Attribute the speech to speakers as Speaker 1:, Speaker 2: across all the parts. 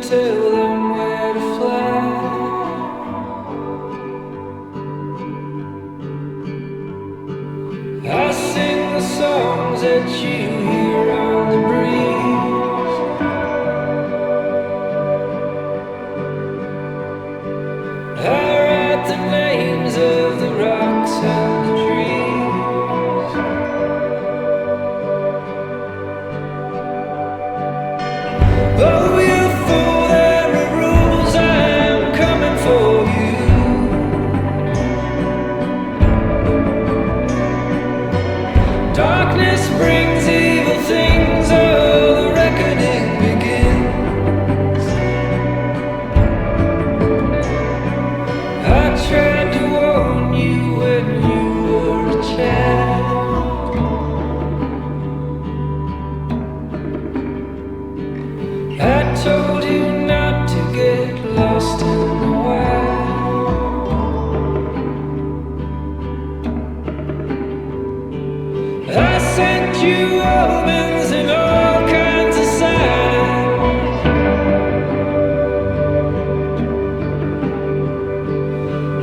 Speaker 1: tell them where to fly. I sing the songs that you hear on the breeze. I write the names of the rocks and the trees. Oh, you fool, there are rules, I'm coming for you. Darkness brings evil things, oh, the reckoning begins. I tried to warn you when you were a child. I told you not to get lost in the wild. I sent you omens and all kinds of signs.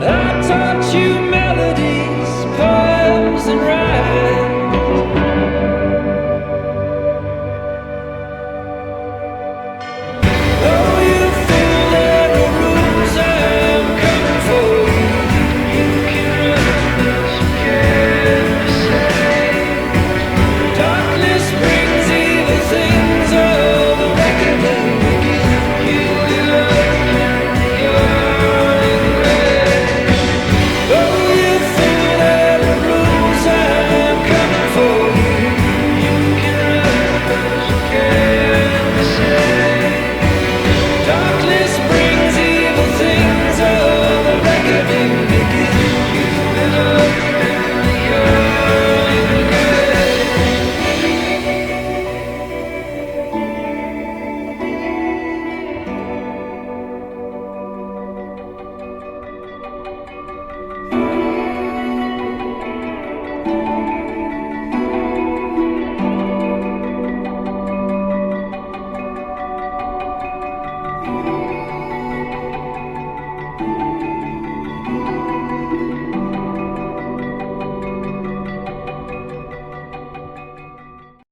Speaker 1: I taught you melodies, poems, and rhymes. Oh, you fool, there are rules, I'm coming for you. You can run, but you can't be saved. Darkness brings evil things, oh, the reckoning begins. You will open your grave. Oh, you fool, there are rules, I'm coming for you. You can run, but you can't be saved. Darkness brings evil things, oh, the reckoning begins. You will open your grave.